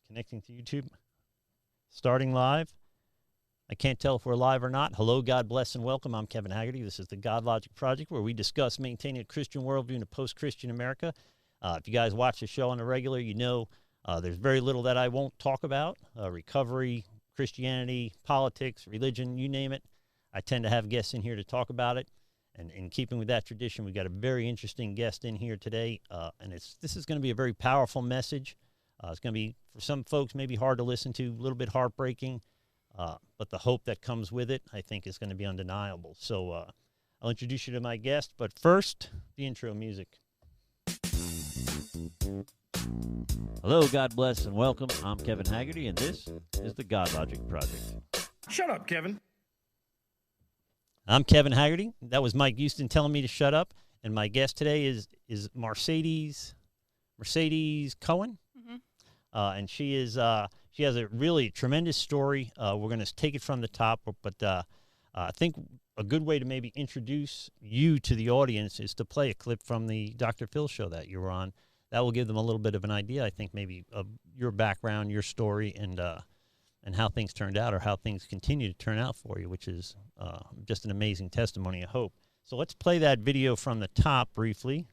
Connecting to YouTube. Starting live. I can't tell if we're live or not. Hello, God bless, and welcome. I'm Kevin Haggerty. This is the God Logic Project, where we discuss maintaining a Christian worldview in a post-Christian America. If you guys watch the show on the regular, you know there's very little that I won't talk about. Recovery, Christianity, politics, religion, you name it. I tend to have guests in here to talk about it. And in keeping with that tradition, we've got a very interesting guest in here today. And this is going to be a very powerful message. It's going to be, for some folks, maybe hard to listen to, a little bit heartbreaking. But the hope that comes with it, I think, is going to be undeniable. So I'll introduce you to my guest. But first, the intro music. Hello, God bless, and welcome. I'm Kevin Haggerty, and this is the God Logic Project. Shut up, Kevin. I'm Kevin Haggerty. That was Mike Houston telling me to shut up. And my guest today is Mercedes Cohen. Mm-hmm. And she has a really tremendous story. We're going to take it from the top, but I think a good way to maybe introduce you to the audience is to play a clip from the Dr. Phil show that you were on. That will give them a little bit of an idea, I think, maybe of your background, your story, and how things turned out, or how things continue to turn out for you, which is just an amazing testimony of hope. So let's play that video from the top briefly.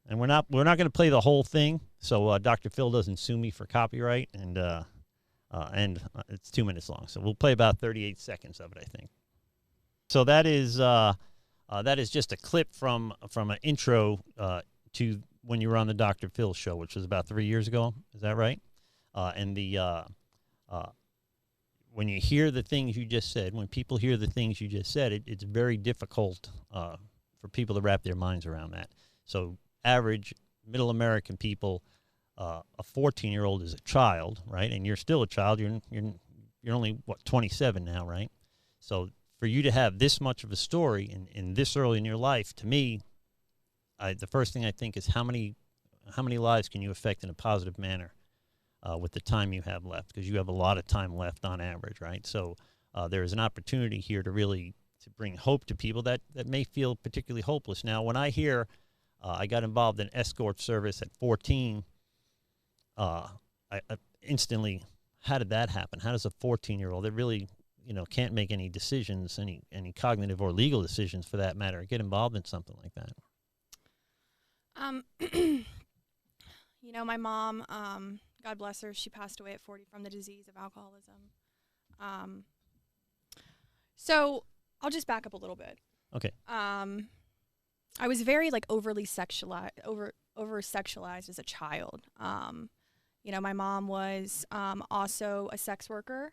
And we're not going to play the whole thing, so Dr. Phil doesn't sue me for copyright, and it's 2 minutes long. So we'll play about 38 seconds of it, I think. So that is just a clip from an intro to when you were on the Dr. Phil show, which was about 3 years ago. Is that right? When you hear the things you just said, when people hear the things you just said, it's very difficult for people to wrap their minds around that. So average middle American people, a 14-year-old is a child, right? And you're still a child. You're only, 27 now, right? So for you to have this much of a story in this early in your life, to me, the first thing I think is how many lives can you affect in a positive manner with the time you have left, because you have a lot of time left on average, right? So there is an opportunity here to really bring hope to people that may feel particularly hopeless. Now, when I hear I got involved in escort service at 14, I instantly, how did that happen? How does a 14-year-old that really, can't make any decisions, any cognitive or legal decisions for that matter, get involved in something like that? My mom, God bless her, she passed away at 40 from the disease of alcoholism. So I'll just back up a little bit. Okay. I was very overly sexualized, over sexualized as a child. My mom was also a sex worker.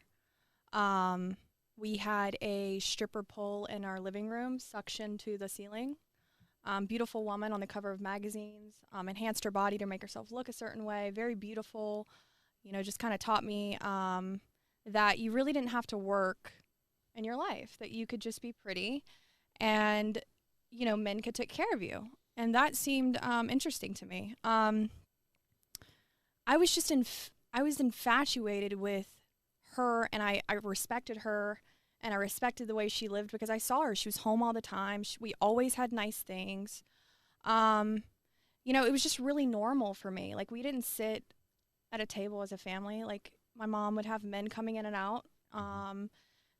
We had a stripper pole in our living room, suction to the ceiling. Beautiful woman on the cover of magazines, enhanced her body to make herself look a certain way, very beautiful, just kind of taught me that you really didn't have to work in your life, that you could just be pretty and, men could take care of you. And that seemed interesting to me. I was infatuated with her, and I respected her. And I respected the way she lived because I saw her. She was home all the time. We always had nice things. It was just really normal for me. We didn't sit at a table as a family. My mom would have men coming in and out. I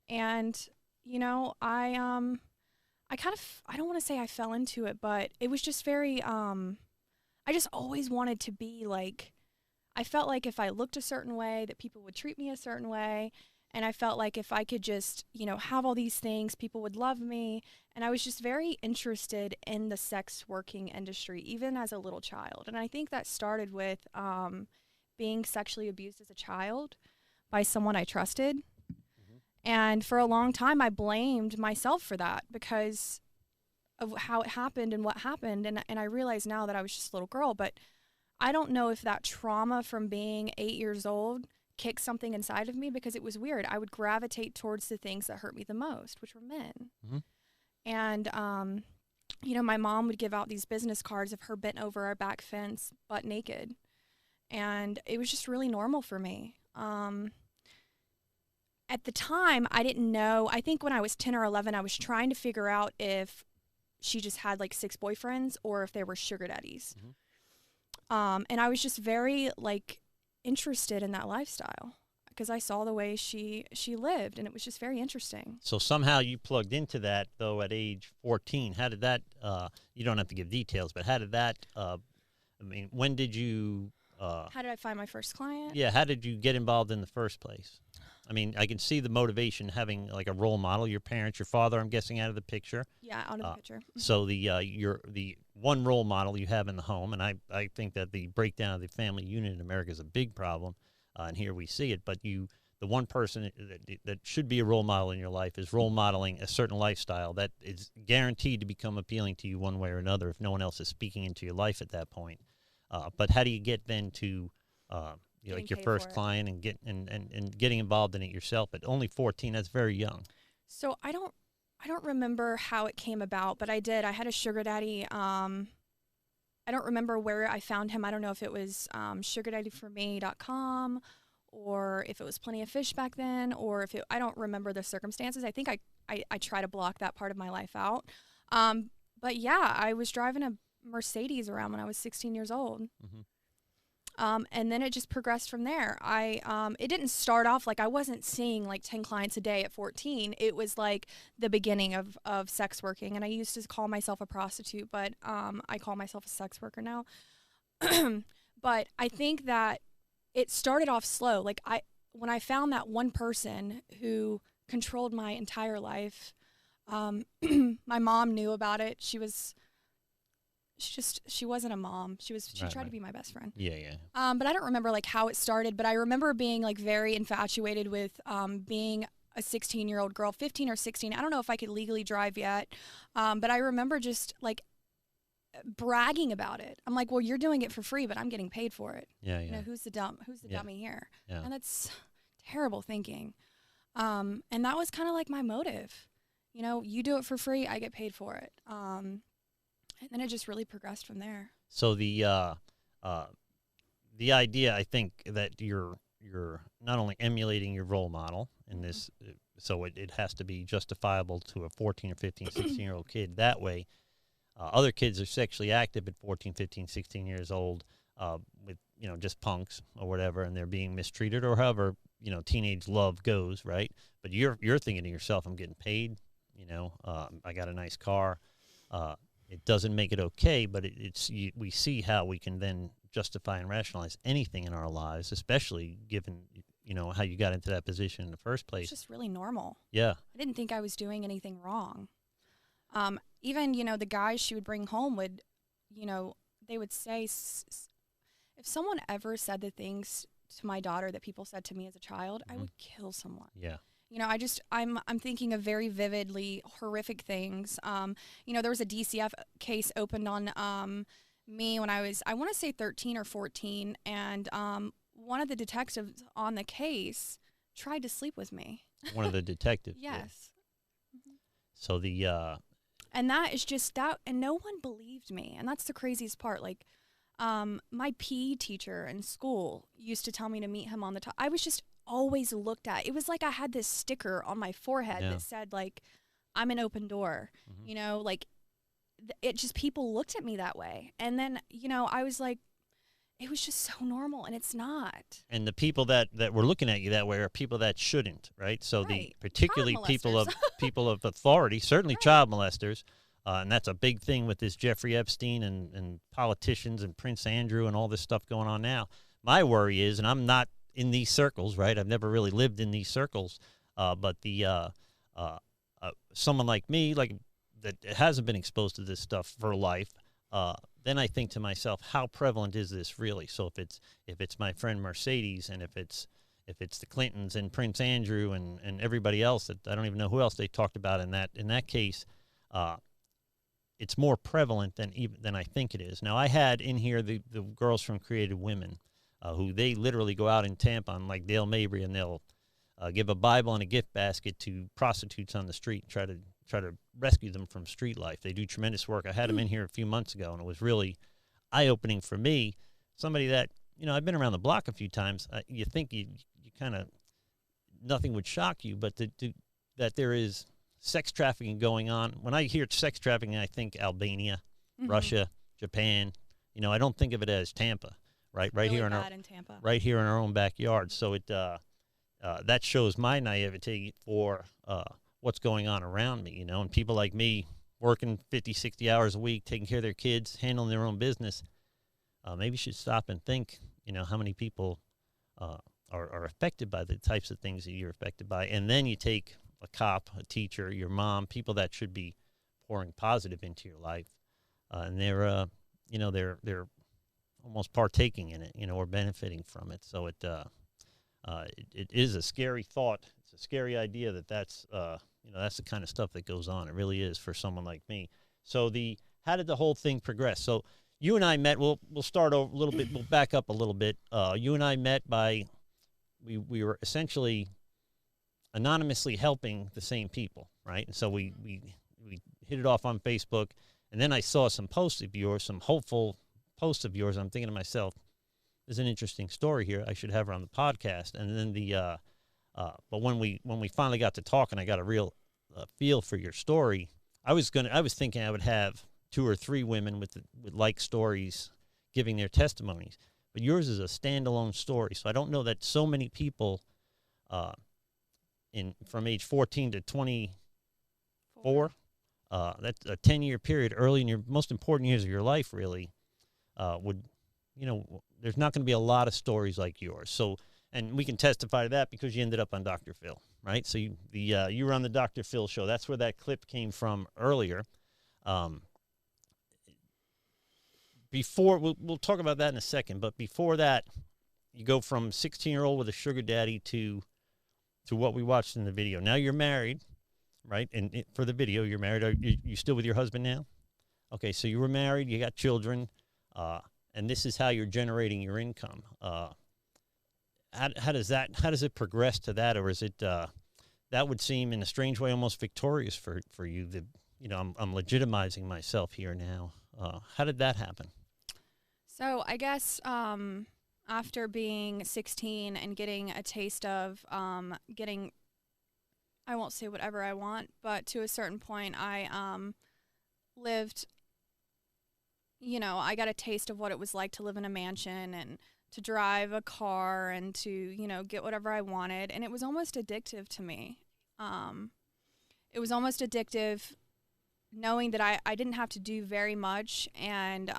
don't want to say I fell into it, but it was just very, I just always wanted to be I felt like if I looked a certain way, that people would treat me a certain way. And I felt like if I could just, have all these things, people would love me. And I was just very interested in the sex working industry, even as a little child. And I think that started with being sexually abused as a child by someone I trusted. Mm-hmm. And for a long time, I blamed myself for that because of how it happened and what happened. And I realize now that I was just a little girl. But I don't know if that trauma from being 8 years old kick something inside of me, because it was weird. I would gravitate towards the things that hurt me the most, which were men. Mm-hmm. And, my mom would give out these business cards of her bent over our back fence, butt naked. And it was just really normal for me. At the time, I didn't know. I think when I was 10 or 11, I was trying to figure out if she just had 6 boyfriends or if they were sugar daddies. Mm-hmm. And I was just very interested in that lifestyle because I saw the way she lived, and it was just very interesting. So somehow you plugged into that, though, at age 14. How did that, you don't have to give details, but how did that, I mean, when did you... How did I find my first client? Yeah, how did you get involved in the first place? I mean, I can see the motivation having like a role model, your parents, your father, I'm guessing, out of the picture. Yeah, out of the picture. So the one role model you have in the home, and I think that the breakdown of the family unit in America is a big problem, and here we see it. But the one person that should be a role model in your life is role modeling a certain lifestyle that is guaranteed to become appealing to you one way or another if no one else is speaking into your life at that point. But how do you get then to like your first client and getting involved in it yourself at only 14? That's very young. So I don't remember how it came about, but I did. I had a sugar daddy. I don't remember where I found him. I don't know if it was sugardaddyforme.com or if it was Plenty of Fish back then, or if I don't remember the circumstances. I think I try to block that part of my life out. But yeah, I was driving a Mercedes around when I was 16 years old. Mm-hmm. And then it just progressed from there. It didn't start off like I wasn't seeing like 10 clients a day at 14. It was like the beginning of sex working. And I used to call myself a prostitute, but I call myself a sex worker now. But I think that it started off slow. Like when I found that one person who controlled my entire life, my mom knew about it. She wasn't a mom. She tried to be my best friend. Yeah. But I don't remember like how it started, but I remember being like very infatuated with being a 16-year-old girl, 15 or 16. I don't know if I could legally drive yet. But I remember just like bragging about it. I'm like, well, you're doing it for free, but I'm getting paid for it. Yeah. You know, who's the dummy here? Yeah. And that's terrible thinking. And that was kind of like my motive. You know, you do it for free, I get paid for it. And then it just really progressed from there. So the idea, I think, that you're not only emulating your role model in this, so it has to be justifiable to a 14 or 15, 16-year-old kid. That way, other kids are sexually active at 14, 15, 16 years old with, just punks or whatever, and they're being mistreated or however, teenage love goes, right? But you're thinking to yourself, I'm getting paid, I got a nice car. It doesn't make it okay, but we see how we can then justify and rationalize anything in our lives, especially given, how you got into that position in the first place. It's just really normal. Yeah. I didn't think I was doing anything wrong. Even, the guys she would bring home would, they would say, if someone ever said the things to my daughter that people said to me as a child, I would kill someone. Yeah. I'm thinking of very vividly horrific things. There was a DCF case opened on me when I was, I want to say 13 or 14, and one of the detectives on the case tried to sleep with me. One of the detectives? Yes. Yeah. Mm-hmm. So and that is just that, and no one believed me, and that's the craziest part. Like, my PE teacher in school used to tell me to meet him on the top. I was just always looked at. It was like I had this sticker on my forehead that said like, I'm an open door. Mm-hmm. Like it just, people looked at me that way. And then, I was like, it was just so normal, and it's not. And the people that were looking at you that way are people that shouldn't, right? So right. particularly people of authority, certainly right. Child molesters, and that's a big thing with this Jeffrey Epstein and politicians and Prince Andrew and all this stuff going on now. My worry is, and I'm not in these circles, right? I've never really lived in these circles, but someone like me, like that hasn't been exposed to this stuff for life, then I think to myself, how prevalent is this really? So if it's my friend Mercedes, and if it's the Clintons and Prince Andrew and everybody else that I don't even know who else they talked about in that case, it's more prevalent than I think it is. Now I had in here the girls from Creative Women. Who they literally go out in Tampa on like Dale Mabry, and they'll give a Bible and a gift basket to prostitutes on the street and try to rescue them from street life. They do tremendous work. I had them in here a few months ago, and it was really eye-opening for me. Somebody that, I've been around the block a few times. You think you kind of, nothing would shock you, but that there is sex trafficking going on. When I hear sex trafficking, I think Albania, mm-hmm. Russia, Japan. I don't think of it as Tampa. right really here bad in Tampa. right here in our own backyard. So it that shows my naivety for what's going on around me, and people like me working 50, 60 hours a week, taking care of their kids, handling their own business. Maybe you should stop and think, how many people are affected by the types of things that you're affected by. And then you take a cop, a teacher, your mom, people that should be pouring positive into your life, and they're almost partaking in it, or benefiting from it. So it is a scary thought. It's a scary idea that's that's the kind of stuff that goes on. It really is for someone like me. So how did the whole thing progress? So you and I met. We'll start over a little bit. We'll back up a little bit. You and I met we were essentially anonymously helping the same people, right? And so we hit it off on Facebook, and then I saw some posts of yours, some hopeful posts of yours. I'm thinking to myself, there's an interesting story here. I should have her on the podcast. And then but when we finally got to talk, and I got a real feel for your story, I was thinking I would have 2 or 3 women with like stories giving their testimonies, but yours is a standalone story. So I don't know that so many people, from age 14 to 24, that's a 10-year period, early in your most important years of your life, really, there's not going to be a lot of stories like yours. So, and we can testify to that because you ended up on Dr. Phil, right? So you were on the Dr. Phil show. That's where that clip came from earlier. Before we'll talk about that in a second, but before that, you go from 16-year-old with a sugar daddy to what we watched in the video. Now you're married, right? And for the video, you're married. Are you still with your husband now? Okay, so you were married, you got children, and this is how you're generating your income. How does it progress to that, or is it that would seem in a strange way almost victorious for you? That I'm legitimizing myself here now. How did that happen? So I guess after being 16 and getting a taste of getting, I won't say whatever I want, but to a certain point I lived, I got a taste of what it was like to live in a mansion and to drive a car and to, get whatever I wanted. And it was almost addictive to me. It was almost addictive knowing that I didn't have to do very much, and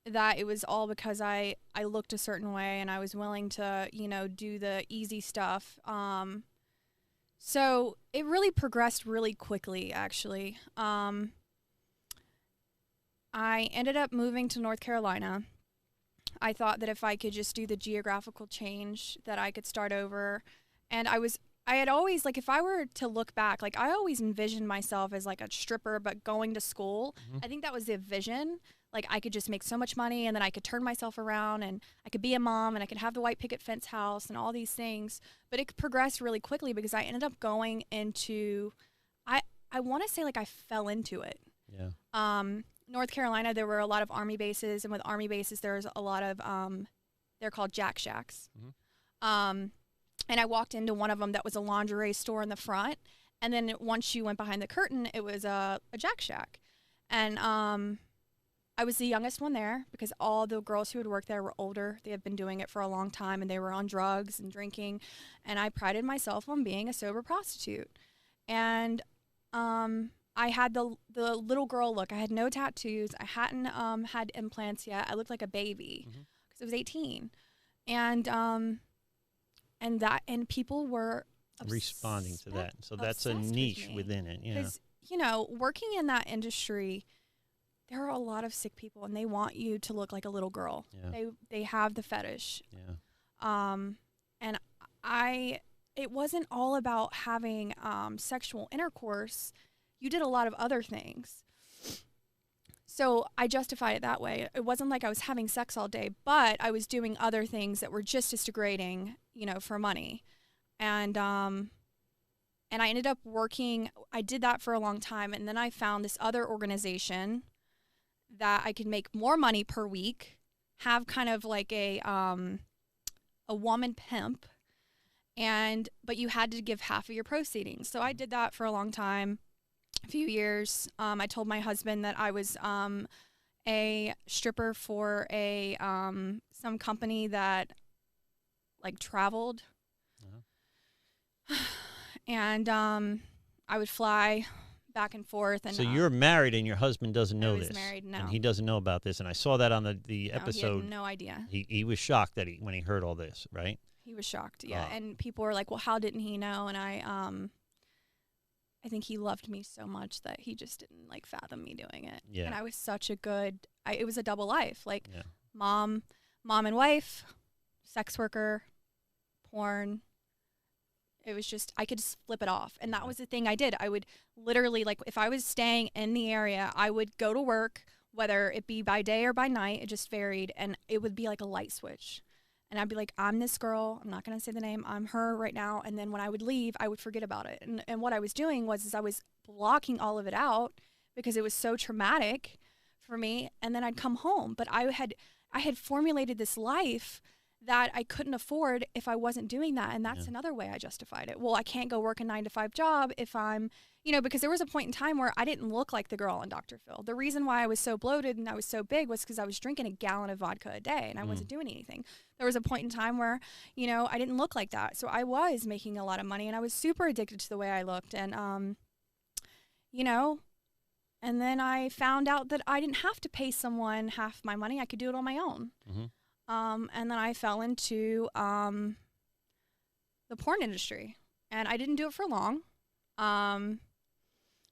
that it was all because I looked a certain way and I was willing to, do the easy stuff. So it really progressed really quickly, actually. I ended up moving to North Carolina. I thought that if I could just do the geographical change, that I could start over. And I had always, if I were to look back, I always envisioned myself as a stripper, but going to school. Mm-hmm. I think that was the vision. I could just make so much money, and then I could turn myself around, and I could be a mom, and I could have the white picket fence house and all these things. But it progressed really quickly because I ended up going into, I want to say I fell into it. Yeah. North Carolina, there were a lot of Army bases, and with Army bases, there's a lot of, they're called Jack Shacks. Mm-hmm. And I walked into one of them that was a lingerie store in the front, and then once you went behind the curtain, it was a Jack Shack. And I was the youngest one there because all the girls who had worked there were older. They had been doing it for a long time, and they were on drugs and drinking, and I prided myself on being a sober prostitute. And I had the little girl look. I had no tattoos. I hadn't had implants yet. I looked like a baby because I was 18. And people were responding to that. So that's a niche within it. Yeah. Because, working in that industry, there are a lot of sick people, and they want you to look like a little girl. Yeah. They have the fetish. Yeah. And it wasn't all about having sexual intercourse. You did a lot of other things. So I justified it that way. It wasn't like I was having sex all day, but I was doing other things that were just as degrading, for money. And I ended up working. I did that for a long time, and then I found this other organization that I could make more money per week, have kind of like a woman pimp, but you had to give half of your proceedings. So I did that for a long time. A few years. I told my husband that I was a stripper for a some company that like traveled. And I would fly back and forth. And so you're married and your husband doesn't know this. I was married, no. And he doesn't know about this. And I saw that on the No, episode. he had no idea. He was shocked that when he heard all this, right? He was shocked, yeah. And people were like, well, how didn't he know? And I think he loved me so much that he just didn't like fathom me doing it. Yeah. And I was such a good, it was a double life. Like yeah. mom and wife, sex worker, porn. It was just, I could just flip it off. And that was the thing I did. I would literally, like, if I was staying in the area, I would go to work, whether it be by day or by night. It just varied. And it would be like a light switch. And I'd be like, I'm this girl. I'm not going to say the name. I'm her right now. And then when I would leave, I would forget about it. And what I was doing was I was blocking all of it out because it was so traumatic for me. And then I'd come home. But I had formulated this life that I couldn't afford if I wasn't doing that. And that's another way I justified it. Well, I can't go work a 9-to-5 job if I'm, because there was a point in time where I didn't look like the girl on Dr. Phil. The reason why I was so bloated and I was so big was because I was drinking a gallon of vodka a day and I wasn't doing anything. There was a point in time where, I didn't look like that. So I was making a lot of money and I was super addicted to the way I looked. And, and then I found out that I didn't have to pay someone half my money. I could do it on my own. Mm-hmm. And then I fell into the porn industry. And I didn't do it for long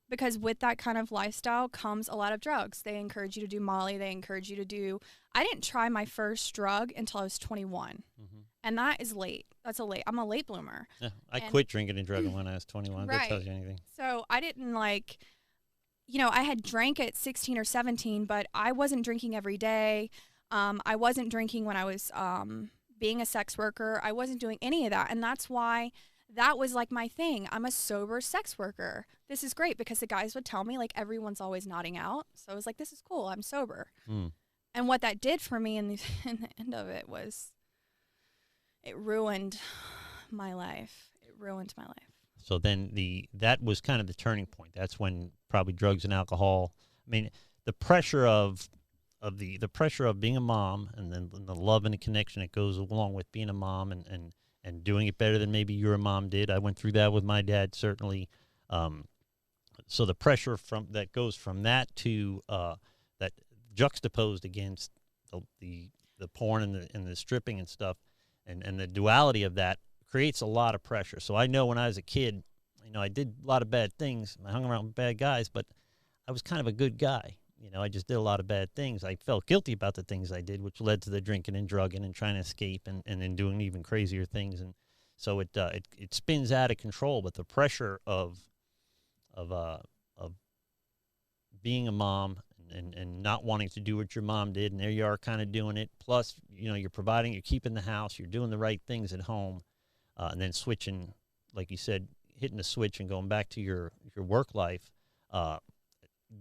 because with that kind of lifestyle comes a lot of drugs. They encourage you to do Molly. They encourage you to do... I didn't try my first drug until I was 21. Mm-hmm. And that is late. I'm a late bloomer. Yeah, I quit drinking and drugging when I was 21. Right. That tells you anything. So I didn't I had drank at 16 or 17, but I wasn't drinking every day. I wasn't drinking when I was being a sex worker. I wasn't doing any of that. And that's why that was like my thing. I'm a sober sex worker. This is great because the guys would tell me like everyone's always nodding out. So I was like, this is cool. I'm sober. And what that did for me in the end of it was it ruined my life. It ruined my life. So then that was kind of the turning point. That's when probably drugs and alcohol. I mean, the pressure of the pressure of being a mom and then the love and the connection that goes along with being a mom and doing it better than maybe your mom did. I went through that with my dad, certainly. So the pressure that goes from that to that juxtaposed against the porn and the stripping and stuff and the duality of that creates a lot of pressure. So I know when I was a kid, I did a lot of bad things. I hung around with bad guys, but I was kind of a good guy. I just did a lot of bad things. I felt guilty about the things I did, which led to the drinking and drugging and trying to escape and then doing even crazier things. And so it spins out of control. But the pressure of being a mom and not wanting to do what your mom did, and there you are kind of doing it. Plus, you're providing, you're keeping the house, you're doing the right things at home, and then switching, like you said, hitting the switch and going back to your work life.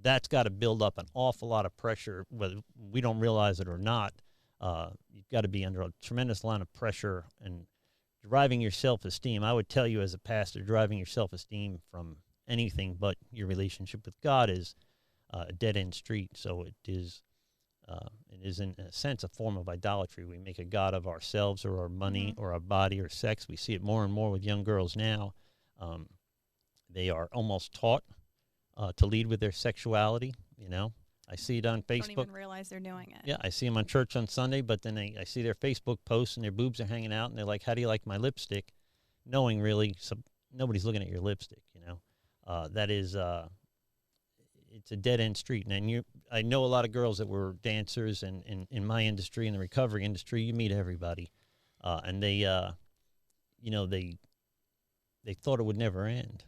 That's got to build up an awful lot of pressure, whether we don't realize it or not. You've got to be under a tremendous amount of pressure and driving your self-esteem. I would tell you as a pastor, driving your self-esteem from anything but your relationship with God is a dead-end street. So it is in a sense a form of idolatry. We make a god of ourselves or our money or our body or sex. We see it more and more with young girls now. They are almost taught to lead with their sexuality. I see it on Facebook. Don't even realize they're doing it. Yeah, I see them on church on Sunday, but then I see their Facebook posts and their boobs are hanging out, and they're like, "How do you like my lipstick?" Knowing really, nobody's looking at your lipstick. That is, it's a dead end street. And I know a lot of girls that were dancers, and in my industry, in the recovery industry, you meet everybody, and they thought it would never end.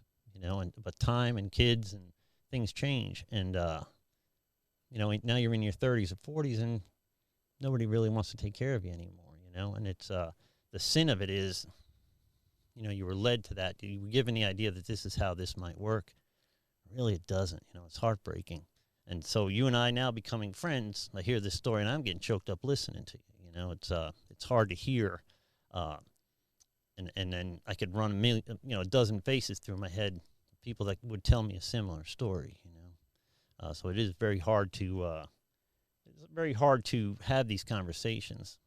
But time and kids and things change, and now you're in your 30s or 40s, and nobody really wants to take care of you anymore. And it's the sin of it is, you were led to that. You were given the idea that this is how this might work. Really, it doesn't. It's heartbreaking. And so you and I now becoming friends, I hear this story, and I'm getting choked up listening to you. It's hard to hear. And then I could run a dozen faces through my head, people that would tell me a similar story, So it is very hard to very hard to have these conversations.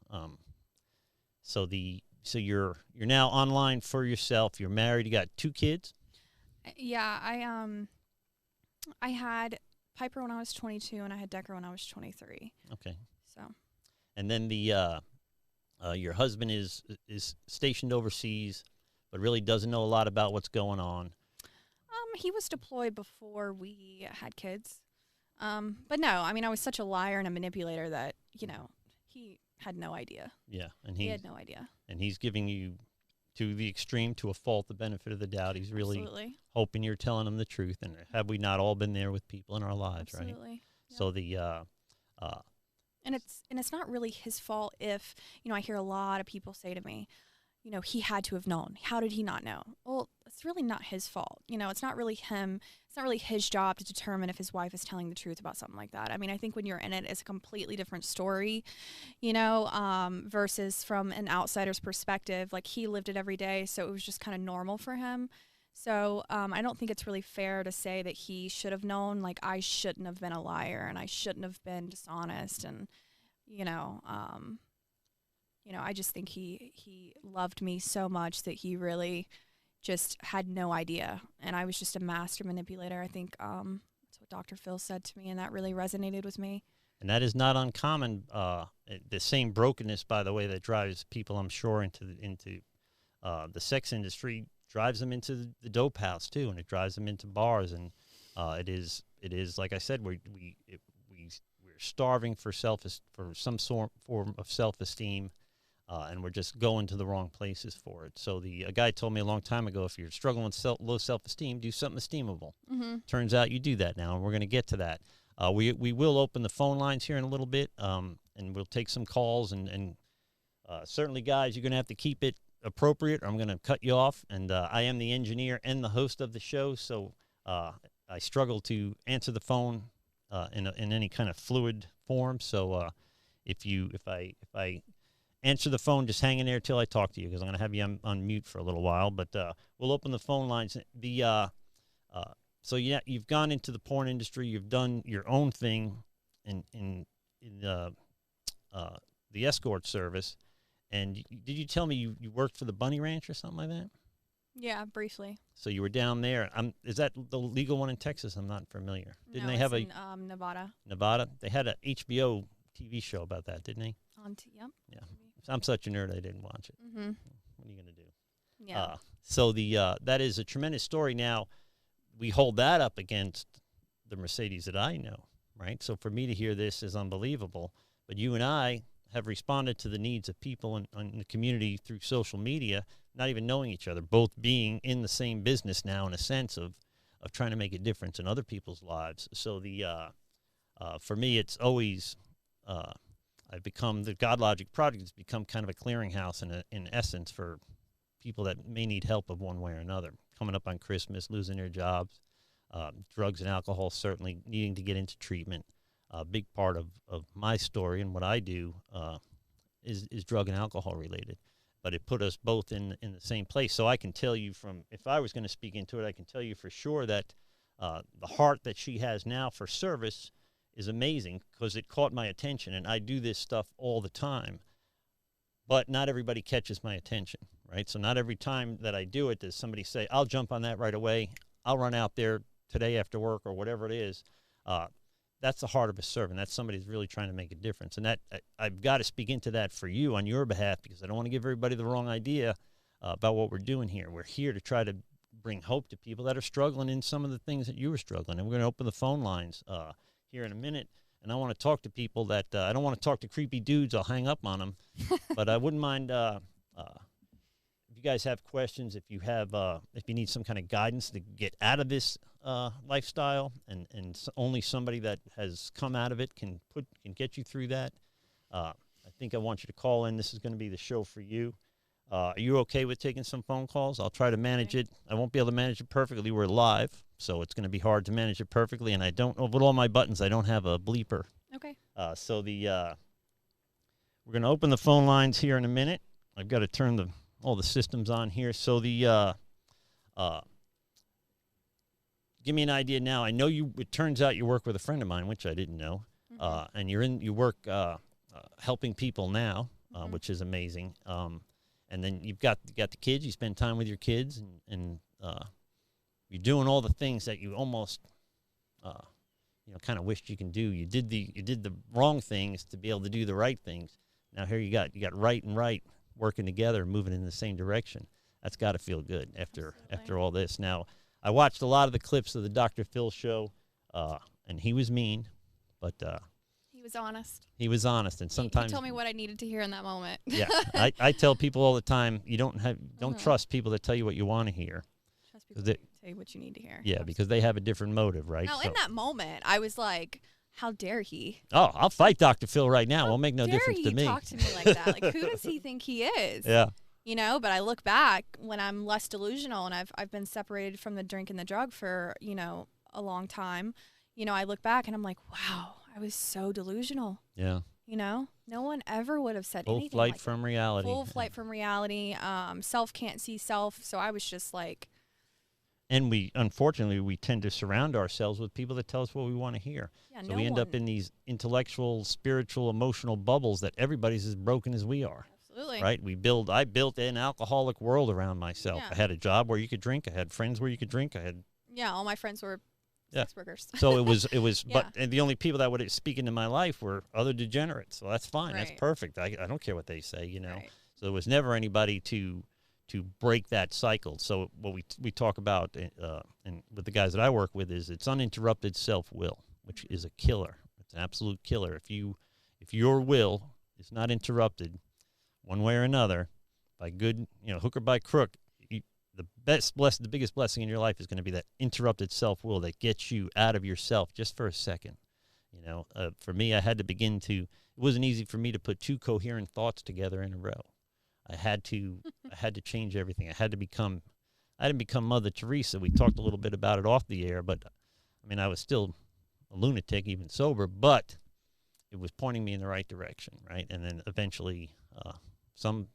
So you're now online for yourself. You're married. You got 2 kids. Yeah, I had Piper when I was 22, and I had Decker when I was 23. Okay. So. And then your husband is stationed overseas, but really doesn't know a lot about what's going on. He was deployed before we had kids. But no, I mean, I was such a liar and a manipulator that, he had no idea. Yeah, and he had no idea. And he's giving you, to the extreme, to a fault, the benefit of the doubt. He's really Absolutely. hoping you're telling him the truth. And have we not all been there with people in our lives, Absolutely. right? Yeah. So and it's not really his fault if, I hear a lot of people say to me, he had to have known. How did he not know? Well, it's really not his fault. It's not really him. It's not really his job to determine if his wife is telling the truth about something like that. I mean, I think when you're in it, it's a completely different story, versus from an outsider's perspective. Like, he lived it every day, so it was just kind of normal for him. So I don't think it's really fair to say that he should have known. Like, I shouldn't have been a liar, and I shouldn't have been dishonest, and, I just think he loved me so much that he really just had no idea. And I was just a master manipulator. I think that's what Dr. Phil said to me, and that really resonated with me. And that is not uncommon. The same brokenness, by the way, that drives people, I'm sure, into the sex industry, drives them into the dope house too, and it drives them into bars. And it is like I said, we're starving for some form of self-esteem. And we're just going to the wrong places for it. So a guy told me a long time ago, if you're struggling with low self-esteem, do something esteemable. Mm-hmm. Turns out you do that now, and we're going to get to that. We will open the phone lines here in a little bit, and we'll take some calls. And certainly, guys, you're going to have to keep it appropriate, or I'm going to cut you off. And I am the engineer and the host of the show, so I struggle to answer the phone in any kind of fluid form. So if I answer the phone, just hang in there till I talk to you, because I'm going to have you on mute for a little while. But we'll open the phone lines. So yeah, you've gone into the porn industry. You've done your own thing in the escort service. And did you tell me you worked for the Bunny Ranch or something like that? Yeah, briefly. So you were down there. Is that the legal one in Texas? I'm not familiar. Didn't they have in Nevada? Nevada? They had a HBO TV show about that, didn't they? Yep. Yeah. I'm such a nerd, I didn't watch it. Mm-hmm. What are you going to do? Yeah. So that is a tremendous story. Now, we hold that up against the Mercedes that I know, right? So for me to hear this is unbelievable. But you and I have responded to the needs of people in the community through social media, not even knowing each other, both being in the same business now in a sense of trying to make a difference in other people's lives. So for me, it's always... I've become, the God Logic Project has become kind of a clearinghouse in essence for people that may need help of one way or another. Coming up on Christmas, losing their jobs, drugs and alcohol, certainly needing to get into treatment. A big part of my story and what I do is drug and alcohol related. But it put us both in the same place. So I can tell you if I was going to speak into it, I can tell you for sure that the heart that she has now for service is amazing, because it caught my attention, and I do this stuff all the time, but not everybody catches my attention, right? So not every time that I do it does somebody say, I'll jump on that right away, I'll run out there today after work, or whatever it is. That's the heart of a servant. That's somebody who's really trying to make a difference, and that I've got to speak into that for you on your behalf, because I don't want to give everybody the wrong idea about what we're doing here. We're here to try to bring hope to people that are struggling in some of the things that you were struggling, and we're going to open the phone lines here in a minute, and I want to talk to people that I don't want to talk to creepy dudes. I'll hang up on them, but I wouldn't mind if you guys have questions, if you need some kind of guidance to get out of this lifestyle, and only somebody that has come out of it can get you through that. I think I want you to call in. This is going to be the show for you. Are you okay with taking some phone calls? I'll try to manage it. I won't be able to manage it perfectly. We're live, so it's going to be hard to manage it perfectly. And I don't, with all my buttons, I don't have a bleeper. Okay. So we're going to open the phone lines here in a minute. I've got to turn all the systems on here. So give me an idea now. I know it turns out you work with a friend of mine, which I didn't know. Mm-hmm. and you work helping people now, Mm-hmm. which is amazing. And then you got the kids. You spend time with your kids, and you're doing all the things that you almost kind of wished you can do. You did the wrong things to be able to do the right things. Now here you got right and right working together, moving in the same direction. That's got to feel good after all this. Now I watched a lot of the clips of the Dr. Phil show, and he was mean, but He was honest. he was honest, and sometimes he told me what I needed to hear in that moment. yeah, I tell people all the time, you don't trust people that tell you what you want to hear. Trust people that tell you what you need to hear. Yeah, because they have a different motive, right? Now, in that moment, I was like, how dare he? Oh, I'll fight Dr. Phil right now. It'll make no difference to me. Talk to me like that? Like, who does he think he is? Yeah. You know, but I look back when I'm less delusional and I've been separated from the drink and the drug for, a long time. I look back and I'm like, wow, I was so delusional. Yeah. No one ever would have said anything Full flight like from that. reality. Full flight from reality. Self can't see self. So I was just like. And unfortunately, we tend to surround ourselves with people that tell us what we want to hear. Yeah, so we end up in these intellectual, spiritual, emotional bubbles that everybody's as broken as we are. Absolutely. Right? I built an alcoholic world around myself. Yeah. I had a job where you could drink. I had friends where you could drink. All my friends were sex workers. So it was, Yeah. and the only people that would speak into my life were other degenerates. So that's fine. That's Right. perfect. I don't care what they say, Right. So there was never anybody to break that cycle. So what we talk about and with the guys that I work with is it's uninterrupted self-will, which is a killer. It's an absolute killer. If your will is not interrupted one way or another by good, hook or by crook, the biggest blessing in your life is going to be that interrupted self-will that gets you out of yourself just for a second. For me, it wasn't easy for me to put two coherent thoughts together in a row. I had to change everything. I didn't become Mother Teresa. We talked a little bit about it off the air, but I was still a lunatic, even sober, but it was pointing me in the right direction, right? And then eventually, some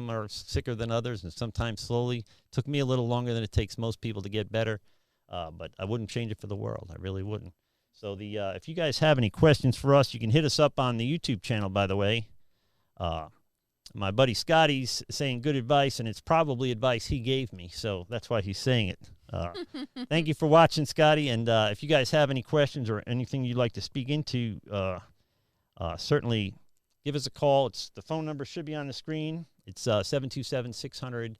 are sicker than others, and sometimes slowly. Took me a little longer than it takes most people to get better, but I wouldn't change it for the world. I really wouldn't. So if you guys have any questions for us, you can hit us up on the YouTube channel, by the way. My buddy Scotty's saying good advice, and it's probably advice he gave me, so that's why he's saying it. Thank you for watching, Scotty, and if you guys have any questions or anything you'd like to speak into, certainly give us a call. The phone number should be on the screen. It's 727-600-5837.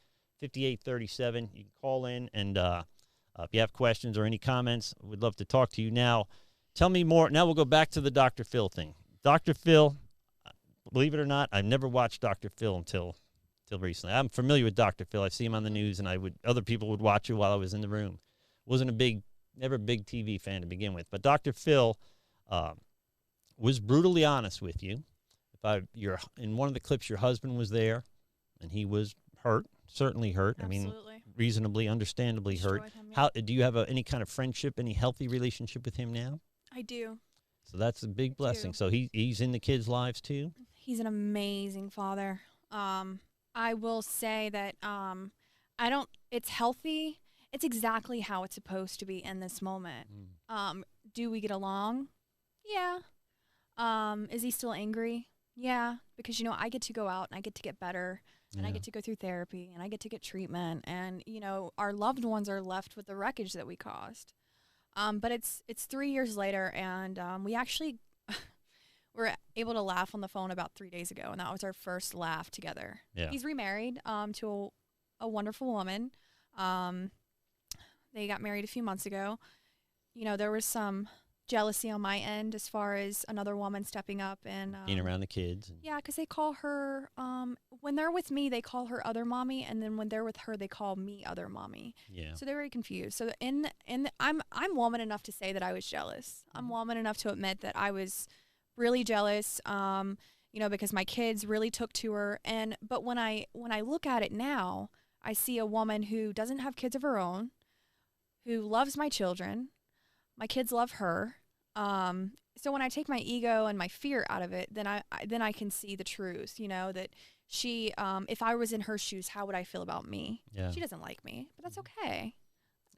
You can call in, and if you have questions or any comments, we'd love to talk to you. Now, tell me more. Now we'll go back to the Dr. Phil thing. Dr. Phil, believe it or not, I've never watched Dr. Phil until recently. I'm familiar with Dr. Phil. I see him on the news, and other people would watch it while I was in the room. Never a big TV fan to begin with. But Dr. Phil was brutally honest with you. In one of the clips, your husband was there, and he was hurt, certainly hurt. Absolutely. Reasonably, understandably hurt. Destroyed him, yeah. Do you have any kind of friendship, any healthy relationship with him now? I do. So that's a big blessing. So he's in the kids' lives too? He's an amazing father. I will say that it's healthy. It's exactly how it's supposed to be in this moment. Do we get along? Yeah. Is he still angry? Yeah. Because, I get to go out and I get to get better and I get to go through therapy and I get to get treatment. And, our loved ones are left with the wreckage that we caused. But it's 3 years later, and we actually were able to laugh on the phone about 3 days ago, and that was our first laugh together. Yeah. He's remarried to a wonderful woman. They got married a few months ago. There was some jealousy on my end as far as another woman stepping up and being around the kids. Yeah, because they call her when they're with me, they call her other mommy, and then when they're with her, they call me other mommy. Yeah. So they're very confused. So I'm woman enough to say that I was jealous. I'm woman enough to admit that I was really jealous. Because my kids really took to her. But when I look at it now, I see a woman who doesn't have kids of her own, who loves my children. My kids love her. So when I take my ego and my fear out of it, then I can see the truth, that she, if I was in her shoes, how would I feel about me? Yeah. She doesn't like me, but that's okay.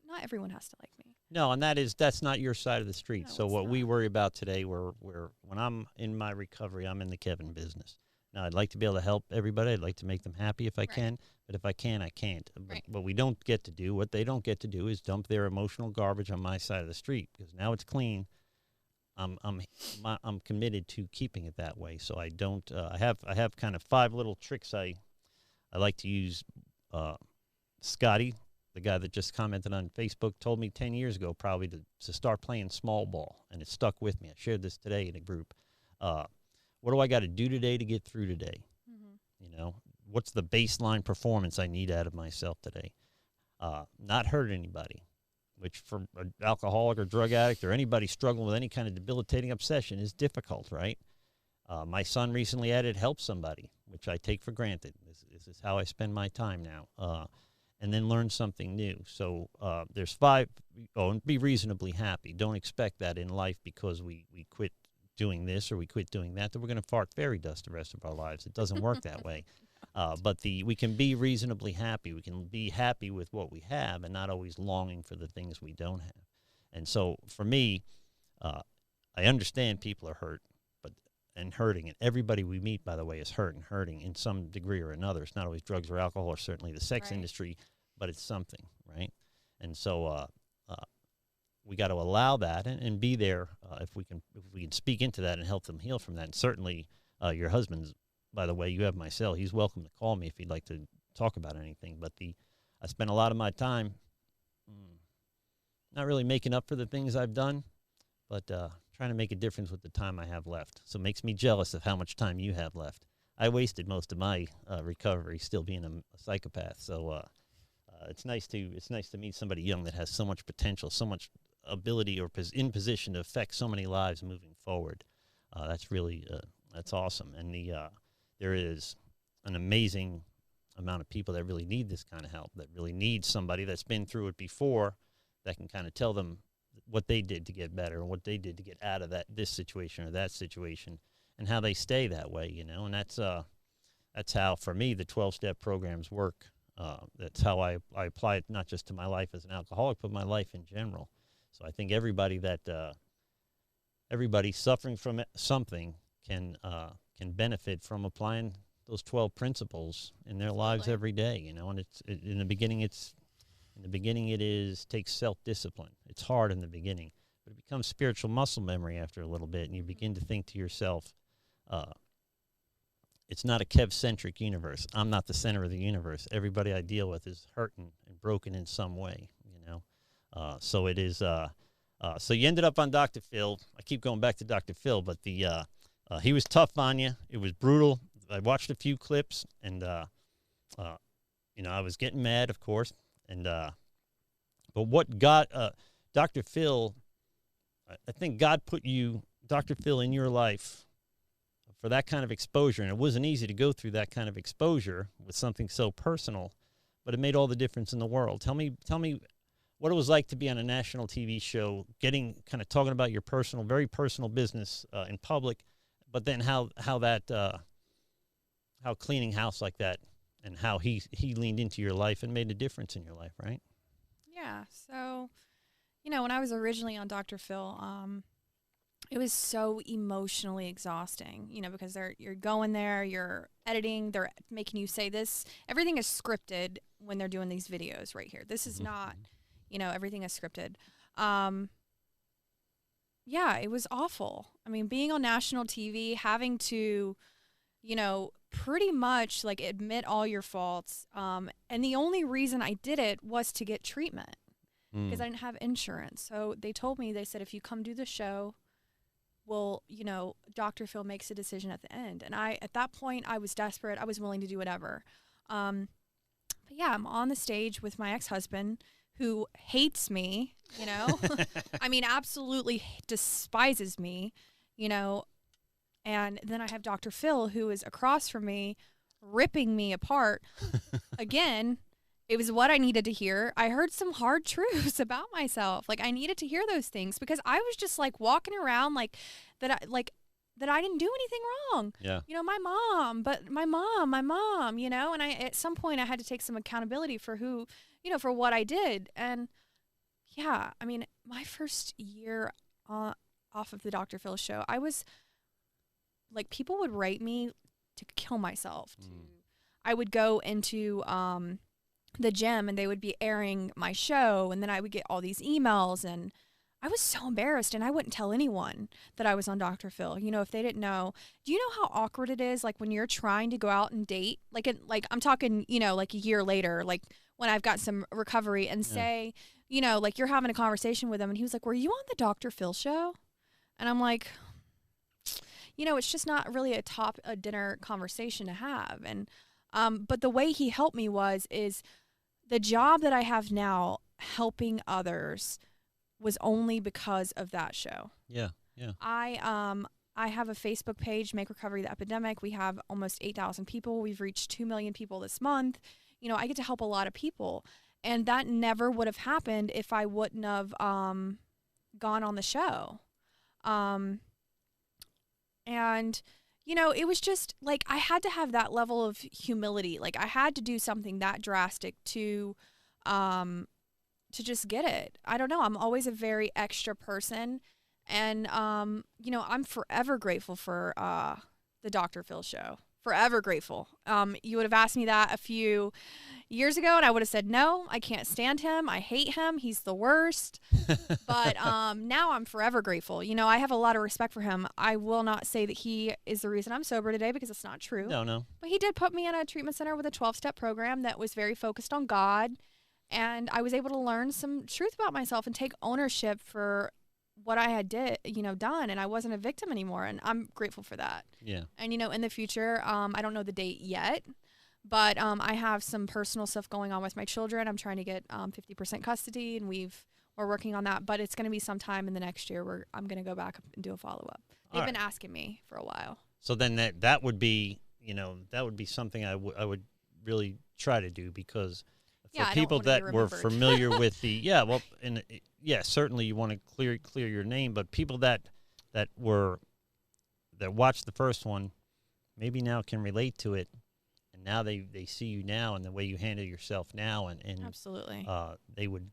Not everyone has to like me. No, and that's not your side of the street. No, So it's what we not. worry about today, when I'm in my recovery, I'm in the Kevin business. Now, I'd like to be able to help everybody. I'd like to make them happy if I Right. can, but if I can, I can't. But Right. what we don't get to do, what they don't get to do, is dump their emotional garbage on my side of the street, because now it's clean. I'm committed to keeping it that way. So I don't. I have kind of 5 little tricks I like to use. Scotty, the guy that just commented on Facebook, told me 10 years ago probably to start playing small ball, and it stuck with me. I shared this today in a group. What do I got to do today to get through today? Mm-hmm. You know, what's the baseline performance I need out of myself today? Not hurt anybody, which for an alcoholic or drug addict or anybody struggling with any kind of debilitating obsession is difficult, right? My son recently added help somebody, which I take for granted. This is how I spend my time now. And then learn something new. So there's 5. And be reasonably happy. Don't expect that in life because we quit doing this or we quit doing that we're going to fart fairy dust the rest of our lives. It doesn't work that way. But we can be reasonably happy. We can be happy with what we have and not always longing for the things we don't have. And so for me, I understand people are hurt and hurting. And everybody we meet, by the way, is hurt and hurting in some degree or another. It's not always drugs or alcohol or certainly the sex Right. industry, but it's something, right? And so we got to allow that and be there if we can speak into that and help them heal from that. And certainly your husband's, by the way, you have my cell. He's welcome to call me if he'd like to talk about anything. But I spend a lot of my time not really making up for the things I've done, but trying to make a difference with the time I have left. So it makes me jealous of how much time you have left. I wasted most of my recovery still being a psychopath. So it's nice to meet somebody young that has so much potential, so much ability, or in position to affect so many lives moving forward. That's really that's awesome. And there is an amazing amount of people that really need this kind of help, that really need somebody that's been through it before, that can kind of tell them what they did to get better and what they did to get out of this situation or that situation, and how they stay that way, you know. And that's how, for me, the 12-step programs work. That's how I apply it, not just to my life as an alcoholic, but my life in general. So I think everybody suffering from something can benefit from applying those 12 principles in their lives every day, you know. And in the beginning it takes self-discipline. It's hard in the beginning, but it becomes spiritual muscle memory after a little bit, and you begin to think to yourself, it's not a Kev-centric universe. I'm not the center of the universe. Everybody I deal with is hurting and broken in some way, you know. So it is. So you ended up on Dr. Phil. I keep going back to Dr. Phil, but he was tough on you. It was brutal. I watched a few clips, and you know, I was getting mad, of course. And but what got Dr. Phil, I think God put Dr. Phil, in your life for that kind of exposure. And it wasn't easy to go through that kind of exposure with something so personal, but it made all the difference in the world. Tell me what it was like to be on a national TV show, talking about your very personal business in public, but then how cleaning house like that, and how he leaned into your life and made a difference in your life, right? Yeah. So, you know, when I was originally on Dr. Phil, it was so emotionally exhausting, you know, because you're going there, you're editing, they're making you say this. Everything is scripted when they're doing these videos right here. This is not, you know, everything is scripted. Yeah, it was awful. I mean, being on national TV, having to, you know, pretty much like admit all your faults. And the only reason I did it was to get treatment because I didn't have insurance. So they said, if you come do the show, well, you know, Dr. Phil makes a decision at the end. And at that point, I was desperate. I was willing to do whatever. But yeah, I'm on the stage with my ex-husband who hates me, you know, I mean, absolutely despises me, you know. And then I have Dr. Phil, who is across from me, ripping me apart. Again, it was what I needed to hear. I heard some hard truths about myself. Like, I needed to hear those things because I was just like walking around like that I didn't do anything wrong. Yeah. You know, my mom, you know, and at some point I had to take some accountability for for what I did. And Yeah, I mean, my first year off of the Dr. Phil show, I was like, people would write me to kill myself. I would go into the gym and they would be airing my show, and then I would get all these emails, and I was so embarrassed, and I wouldn't tell anyone that I was on Dr. Phil. You know, if they didn't know. Do you know how awkward it is, like when you're trying to go out and date, like I'm talking, you know, like a year later, like when I've got some recovery, and say, you know, like you're having a conversation with him, and he was like, "Were you on the Dr. Phil show?" And I'm like, you know, it's just not really a dinner conversation to have. And but the way he helped me is the job that I have now, helping others, was only because of that show. Yeah, yeah. I have a Facebook page, Make Recovery the Epidemic. We have almost 8,000 people. We've reached 2 million people this month. You know, I get to help a lot of people, and that never would have happened if I wouldn't have gone on the show. And you know, it was just like I had to have that level of humility. Like I had to do something that drastic to just get it. I don't know. I'm always a very extra person, and you know, I'm forever grateful for the Dr. Phil show. Forever grateful. You would have asked me that a few years ago, and I would have said, no, I can't stand him. I hate him. He's the worst. But now I'm forever grateful. You know, I have a lot of respect for him. I will not say that he is the reason I'm sober today, because it's not true. No. But he did put me in a treatment center with a 12-step program that was very focused on God. And I was able to learn some truth about myself and take ownership for what I had done, and I wasn't a victim anymore, and I'm grateful for that. Yeah. And you know, in the future, I don't know the date yet, but I have some personal stuff going on with my children. I'm trying to get 50% custody, and we're working on that, but it's going to be sometime in the next year where I'm going to go back and do a follow-up. They've been asking me for a while. So then that would be, you know, that would be something I would really try to do, because for people that were familiar with the certainly you want to clear your name, but people that watched the first one maybe now can relate to it, and now they see you now and the way you handle yourself now, and absolutely they would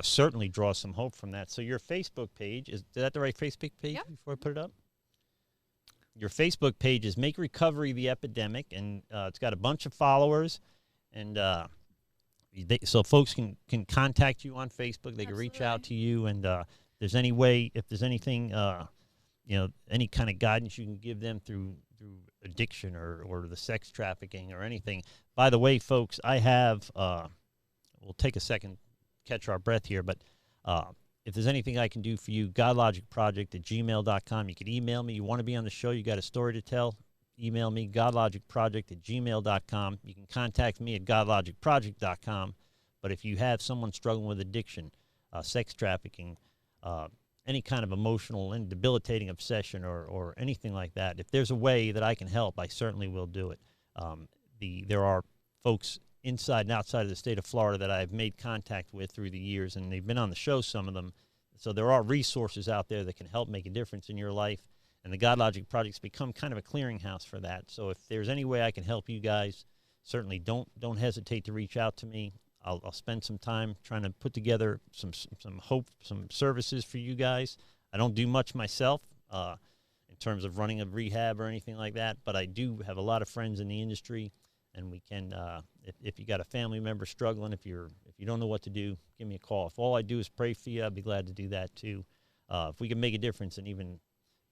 certainly draw some hope from that. So your Facebook page, is that the right Facebook page? Yep. Before I put it up? Your Facebook page is Make Recovery the Epidemic, and it's got a bunch of followers, and so folks can contact you on Facebook. They can reach out to you, and if there's anything, you know, any kind of guidance you can give them through addiction or the sex trafficking or anything. By the way, folks, I have, we'll take a second, catch our breath here, but if there's anything I can do for you, godlogicproject@gmail.com. You can email me. You want to be on the show, you got a story to tell, email me, godlogicproject@gmail.com. You can contact me at godlogicproject.com. But if you have someone struggling with addiction, sex trafficking, any kind of emotional and debilitating obsession or anything like that, if there's a way that I can help, I certainly will do it. There are folks inside and outside of the state of Florida that I've made contact with through the years, and they've been on the show, some of them. So there are resources out there that can help make a difference in your life. And the God Logic Project's become kind of a clearinghouse for that. So if there's any way I can help you guys, certainly don't hesitate to reach out to me. I'll spend some time trying to put together some services for you guys. I don't do much myself in terms of running a rehab or anything like that, but I do have a lot of friends in the industry, and we can, if you got a family member struggling, if you don't know what to do, give me a call. If all I do is pray for you, I'd be glad to do that too. If we can make a difference in even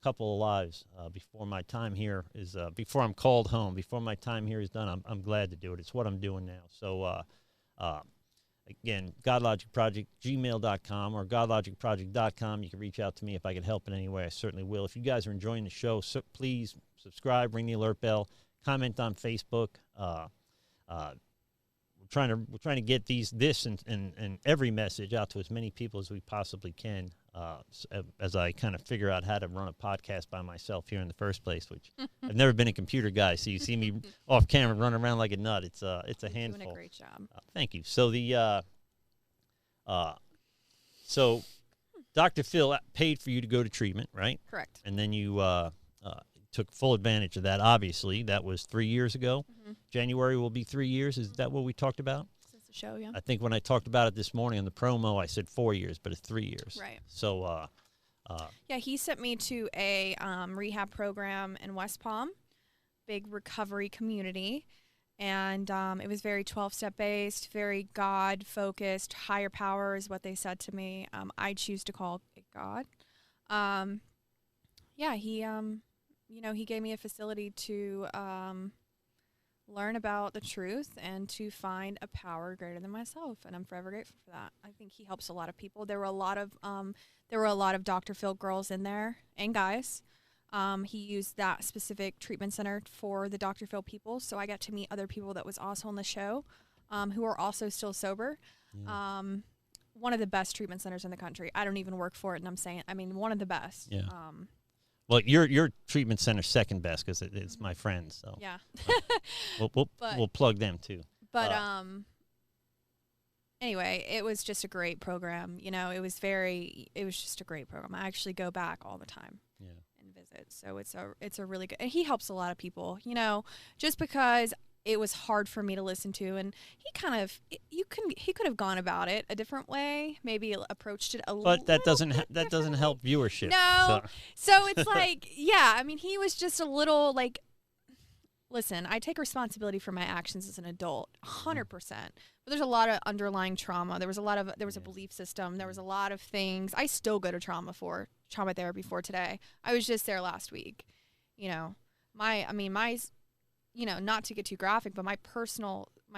couple of lives before my time here is before I'm called home, before my time here is done, I'm glad to do it. It's what I'm doing now. So again, godlogicproject@gmail.com or godlogicproject.com. You can reach out to me if I can help in any way. I certainly will. If you guys are enjoying the show, please subscribe, ring the alert bell, comment on Facebook. We're trying to get this and every message out to as many people as we possibly can, as I kind of figure out how to run a podcast by myself here in the first place, which I've never been a computer guy, so you see me off camera running around like a nut. It's a handful. Doing a great job. Thank you. So so Dr. Phil paid for you to go to treatment, right? Correct. And then you took full advantage of that. Obviously, that was 3 years ago. Mm-hmm. January will be 3 years. Is that what we talked about? Since the show, yeah. I think when I talked about it this morning on the promo, I said 4 years, but it's 3 years. Right. So, yeah, he sent me to a rehab program in West Palm, big recovery community. And it was very 12-step based, very God-focused, higher power is what they said to me. I choose to call it God. Yeah, he, he gave me a facility to learn about the truth and to find a power greater than myself, and I'm forever grateful for that. I think he helps a lot of people. There were a lot of Dr. Phil girls in there and guys. He used that specific treatment center for the Dr. Phil people, so I got to meet other people that was also on the show, who are also still sober. yeah. One of the best treatment centers in the country. I don't even work for it, and one of the best. Yeah. Well, your treatment center's second best because it's my friends. So Yeah. we'll plug them too. But anyway, it was just a great program. It was just a great program. I actually go back all the time. Yeah. And visit. So it's a really good, and he helps a lot of people, just because it was hard for me to listen to, and he could have gone about it a different way, maybe approached it a little. But that doesn't help viewership. No. So it's like, yeah, he was just a little like, listen, I take responsibility for my actions as an adult, 100%. But there's a lot of underlying trauma. There was a belief system. There was a lot of things. I still go to trauma therapy for today. I was just there last week. Not to get too graphic, but my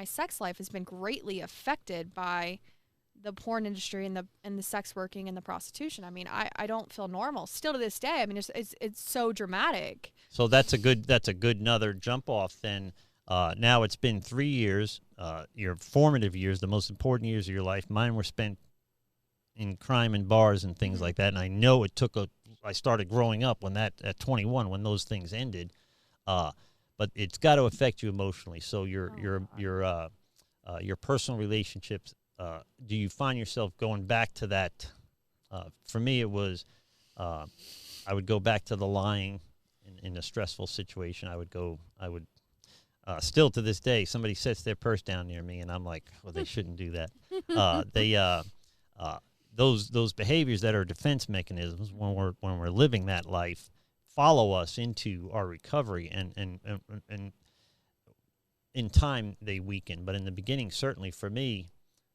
sex life has been greatly affected by the porn industry and the sex working and the prostitution. I don't feel normal still to this day. It's so dramatic. So that's a good another jump off then. Now it's been 3 years, your formative years, the most important years of your life. Mine were spent in crime and bars and things like that. And I know I started growing up at 21 when those things ended. But it's got to affect you emotionally. So your personal relationships, do you find yourself going back to that? For me, it was, I would go back to the lying in a stressful situation. I would still to this day, somebody sets their purse down near me and I'm like, well, they shouldn't do that. Those behaviors that are defense mechanisms when we're living that life follow us into our recovery, and in time they weaken. But in the beginning, certainly for me,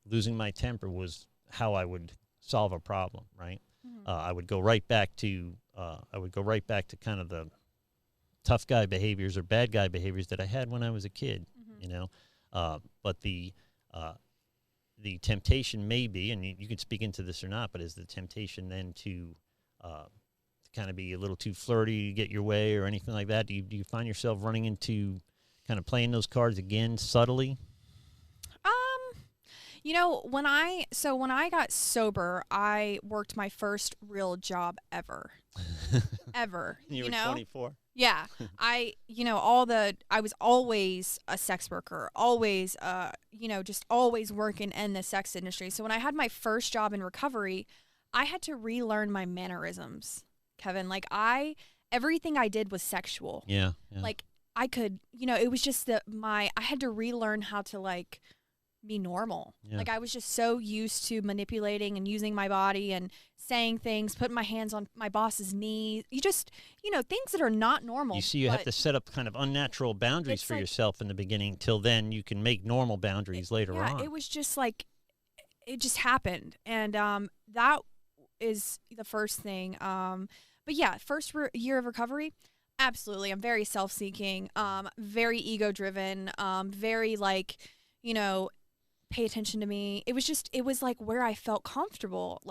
losing my temper was how I would solve a problem. Right? Mm-hmm. I would go right back to kind of the tough guy behaviors or bad guy behaviors that I had when I was a kid. Mm-hmm. But the temptation may be, and you can speak into this or not, but is the temptation then to kind of be a little too flirty to get your way or anything like that? Do you find yourself running into kind of playing those cards again subtly? When I got sober, I worked my first real job ever. Ever. You were 24? Yeah. I was always a sex worker, always, just always working in the sex industry. So when I had my first job in recovery, I had to relearn my mannerisms, Kevin. Everything I did was sexual. Yeah. Like I could, it was just I had to relearn how to be normal. Yeah. I was just so used to manipulating and using my body and saying things, putting my hands on my boss's knee. You just, things that are not normal. You have to set up kind of unnatural boundaries for yourself in the beginning. Till then, you can make normal boundaries later on. It was just it just happened. And that is the first thing. But yeah, first year of recovery, absolutely. I'm very self-seeking, very ego-driven, very pay attention to me. It was where I felt comfortable.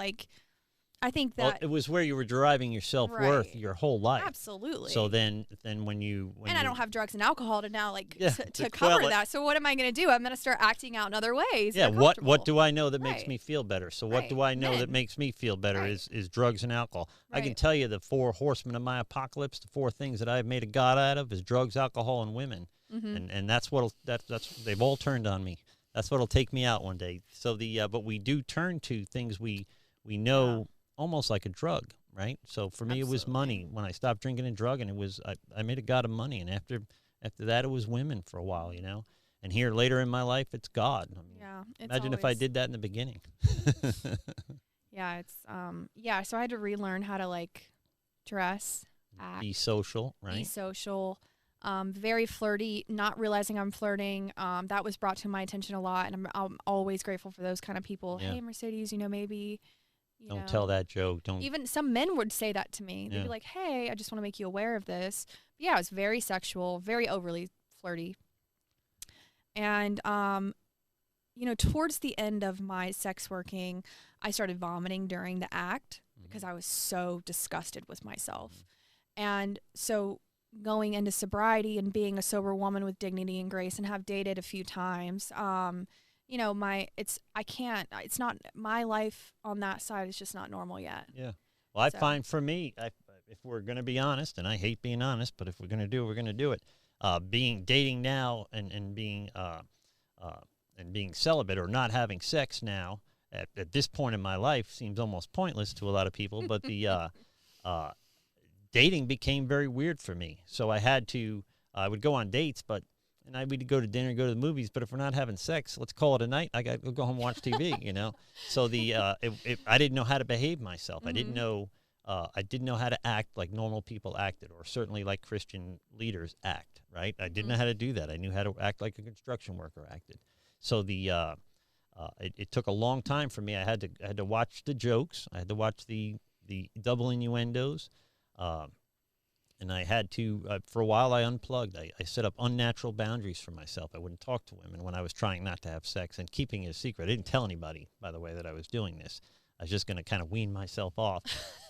I think that it was where you were deriving your self-worth your whole life. Absolutely. So then when I don't have drugs and alcohol to now to cover that. So what am I going to do? I'm going to start acting out in other ways. Yeah. What do I know that makes me feel better? So what do I know that makes me feel better is drugs and alcohol. Right. I can tell you the 4 horsemen of my apocalypse, the 4 things that I've made a god out of is drugs, alcohol, and women. Mm-hmm. And that's they've all turned on me. That's what'll take me out one day. So but we do turn to things we know almost like a drug, right? So for me, It was money. When I stopped drinking and drugging, it was I made a god of money, and after that, it was women for a while, And here later in my life, it's God. I mean, Yeah. It's imagine if I did that in the beginning. Yeah, it's yeah, so I had to relearn how to like dress, act, Be social, be right? social, very flirty, not realizing I'm flirting. That was brought to my attention a lot, and I'm always grateful for those kind of people. Yeah. Hey, Mercedes, maybe, Don't tell that joke. Don't. even some men would say that to me. They'd Yeah. be like, "Hey, I just want to make you aware of this." But yeah, it's very sexual, very overly flirty. And towards the end of my sex working, I started vomiting during the act because I was so disgusted with myself. And so going into sobriety and being a sober woman with dignity and grace and have dated a few times, it's not, my life on that side is just not normal yet. Yeah. Well, I So- find for me, if we're going to be honest, and I hate being honest, but if we're going to do it, we're going to do it. Dating now and being celibate or not having sex now at this point in my life seems almost pointless to a lot of people. But the dating became very weird for me. So I would go on dates, and I would go to dinner, go to the movies. But if we're not having sex, let's call it a night. I got to go home and watch TV, So I didn't know how to behave myself. Mm-hmm. I didn't know how to act like normal people acted, or certainly like Christian leaders act, right? I didn't know how to do that. I knew how to act like a construction worker acted. So it took a long time for me. I had to watch the jokes. I had to watch the double innuendos. And I had to, for a while, I unplugged. I set up unnatural boundaries for myself. I wouldn't talk to women when I was trying not to have sex and keeping it a secret. I didn't tell anybody, by the way, that I was doing this. I was just going to kind of wean myself off.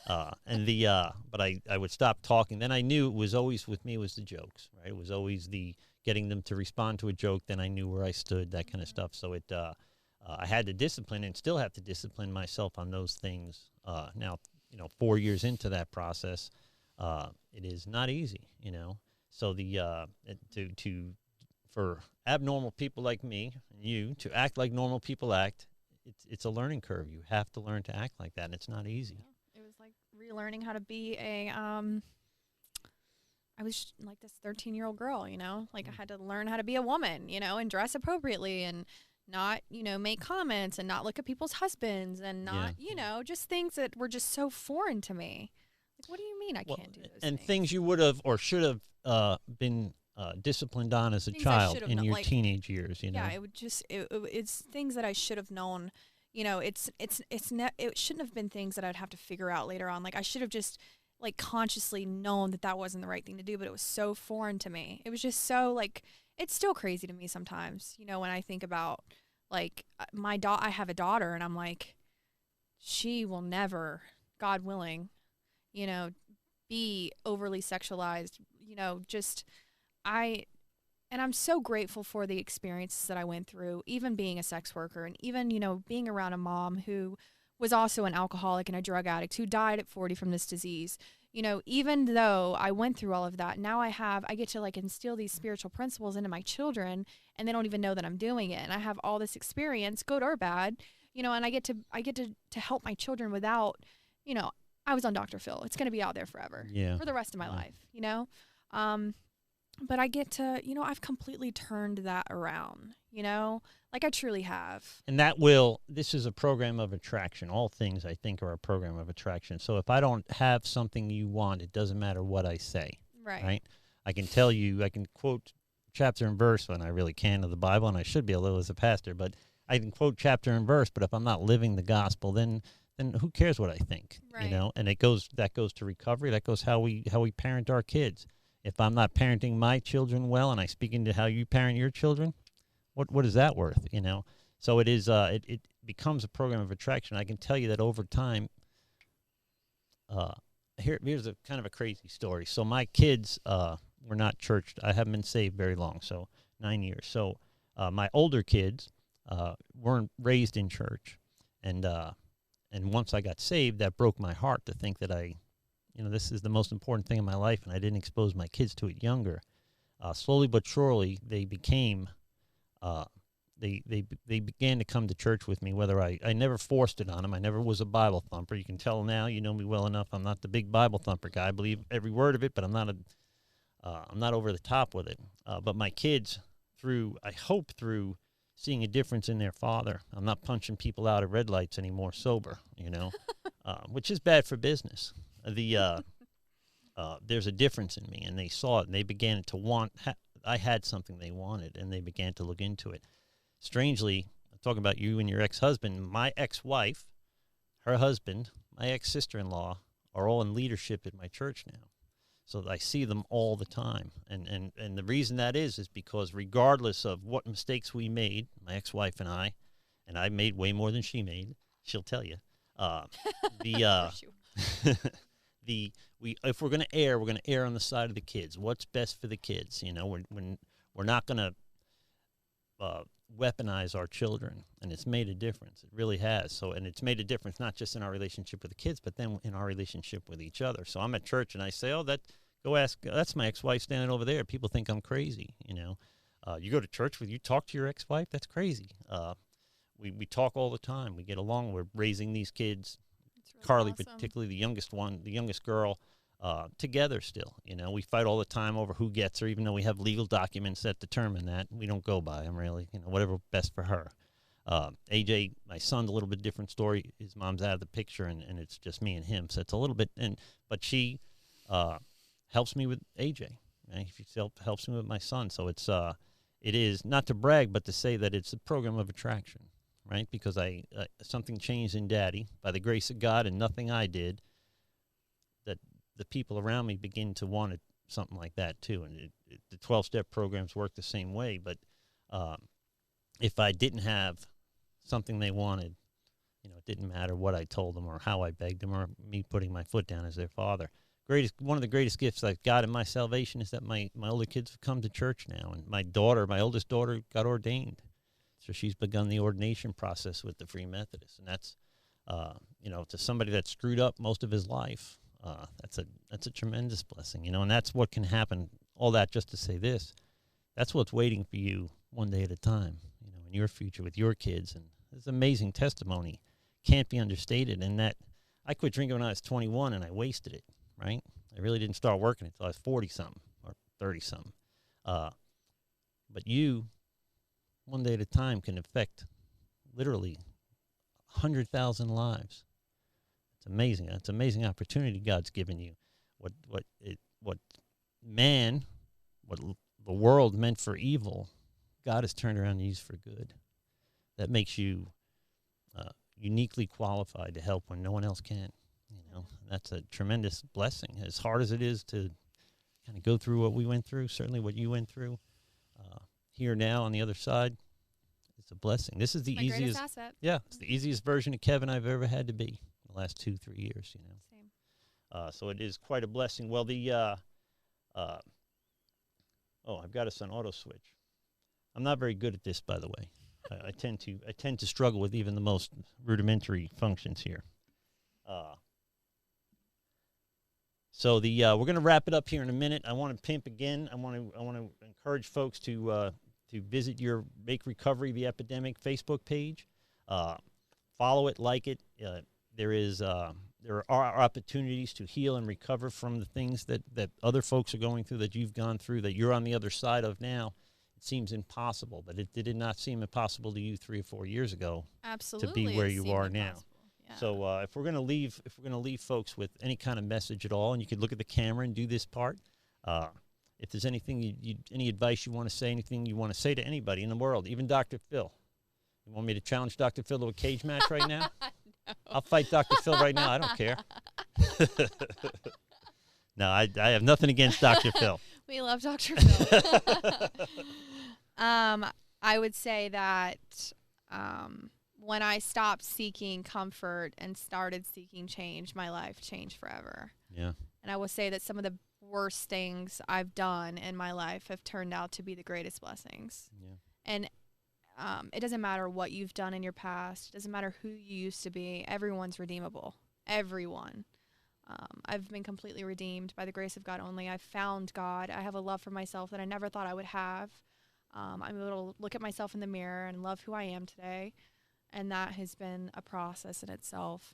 But I would stop talking. Then I knew it was always with me was the jokes, right? It was always the getting them to respond to a joke. Then I knew where I stood, that kind of stuff. So I had to discipline and still have to discipline myself on those things. Now, 4 years into that process, it is not easy, So for abnormal people like me and you to act like normal people act, it's a learning curve. You have to learn to act like that, and it's not easy. Yeah. It was like relearning how to be I was like this 13-year-old girl, like I had to learn how to be a woman, and dress appropriately and not, make comments and not look at people's husbands and not, just things that were just so foreign to me. Like, what do you mean I can't do those and things? things you would have or should have been disciplined on as a Things I child should have in known, your like- teenage years, Yeah, it would just it's things that I should have known. It shouldn't have been things that I'd have to figure out later on. Like I should have just like consciously known that wasn't the right thing to do, but it was so foreign to me. It was just so like it's still crazy to me sometimes, when I think about like I have a daughter and I'm like she will never, God willing, be overly sexualized, and I'm so grateful for the experiences that I went through, even being a sex worker and even, being around a mom who was also an alcoholic and a drug addict who died at 40 from this disease. Even though I went through all of that, now I get to like instill these spiritual principles into my children and they don't even know that I'm doing it. And I have all this experience, good or bad, and I get to help my children without, I was on Dr. Phil. It's going to be out there forever for the rest of my life, but I get to, I've completely turned that around, like I truly have. And this is a program of attraction. All things, I think, are a program of attraction. So if I don't have something you want, it doesn't matter what I say. Right? I can tell you, I can quote chapter and verse when I really can of the Bible, and I should be able to as a pastor, but I can quote chapter and verse, but if I'm not living the gospel, then who cares what I think, Right. And that goes to recovery. That goes how we parent our kids. If I'm not parenting my children well and I speak into how you parent your children, what is that worth, So it is it becomes a program of attraction. I can tell you that over time, here's a kind of a crazy story. So my kids were not churched. I haven't been saved very long, so 9 years. So my older kids weren't raised in church, and once I got saved, that broke my heart to think that this is the most important thing in my life, and I didn't expose my kids to it younger. Slowly but surely, they became, they began to come to church with me, whether I never forced it on them. I never was a Bible thumper. You can tell now, you know me well enough. I'm not the big Bible thumper guy. I believe every word of it, but I'm not over the top with it. But my kids, I hope through seeing a difference in their father. I'm not punching people out at red lights anymore sober, which is bad for business. There's a difference in me, and they saw it, and they began to want. I had something they wanted, and they began to look into it. Strangely, I'm talking about you and your ex-husband. My ex-wife, her husband, my ex-sister-in-law are all in leadership at my church now. So I see them all the time. And the reason that is because regardless of what mistakes we made, my ex-wife and I made way more than she made, she'll tell you. If we're going to err, we're going to err on the side of the kids. What's best for the kids? We're not going to weaponize our children, and it's made a difference. It really has. So, and it's made a difference not just in our relationship with the kids, but then in our relationship with each other. So I'm at church and I say, go ask, that's my ex-wife standing over there. People think I'm crazy, You go to church you talk to your ex-wife? That's crazy. We talk all the time. We get along. We're raising these kids. Really Carly, awesome. Particularly the youngest girl, together still. We fight all the time over who gets her, even though we have legal documents that determine that. We don't go by them, really. Whatever best for her. AJ, my son's a little bit different story. His mom's out of the picture, and it's just me and him. So it's a little bit, but she helps me with AJ. Right? She helps me with my son. So it is not to brag, but to say that it's a program of attraction, right? Because something changed in Daddy by the grace of God, and nothing I did. That the people around me begin to want something like that too, and the 12-step programs work the same way. But if I didn't have something they wanted, it didn't matter what I told them or how I begged them or me putting my foot down as their father. One of the greatest gifts I've got in my salvation is that my older kids have come to church now, and my oldest daughter, got ordained, so she's begun the ordination process with the Free Methodists, and that's to somebody that screwed up most of his life. That's a tremendous blessing, and that's what can happen. All that just to say this, that's what's waiting for you one day at a time, in your future with your kids. And it's amazing testimony, can't be understated. And that I quit drinking when I was 21 and I wasted it, right? I really didn't start working until I was 40-something or 30-something. But you, one day at a time, can affect literally 100,000 lives. It's amazing. It's an amazing opportunity God's given you. What the world meant for evil, God has turned around and used for good. That makes you uniquely qualified to help when no one else can. That's a tremendous blessing. As hard as it is to kind of go through what we went through, certainly what you went through, here now on the other side, it's a blessing. This is the easiest asset. Yeah, it's the easiest version of Kevin I've ever had to be the last 2-3 years. Same. So it is quite a blessing. Well, I've got us on auto switch. I'm not very good at this, by the way. I tend to struggle with even the most rudimentary functions here. So we're going to wrap it up here in a minute. I want to pimp again. I want to encourage folks to visit your Make Recovery the Epidemic Facebook page. Follow it, like it. There are opportunities to heal and recover from the things that other folks are going through, that you've gone through, that you're on the other side of now. It seems impossible, but it did not seem impossible to you 3 or 4 years ago. Absolutely, to be where you are now. Yeah. So if we're going to leave folks with any kind of message at all, and you could look at the camera and do this part. If there's anything any advice you want to say, anything you want to say to anybody in the world, even Dr. Phil. You want me to challenge Dr. Phil to a cage match right now? No. I'll fight Dr. Phil right now. I don't care. No, I have nothing against Dr. Phil. We love Dr. Phil. I would say that when I stopped seeking comfort and started seeking change, my life changed forever. Yeah. And I will say that some of the worst things I've done in my life have turned out to be the greatest blessings. Yeah. And it doesn't matter what you've done in your past. It doesn't matter who you used to be. Everyone's redeemable. Everyone. I've been completely redeemed by the grace of God only. I've found God. I have a love for myself that I never thought I would have. I'm able to look at myself in the mirror and love who I am today. And that has been a process in itself.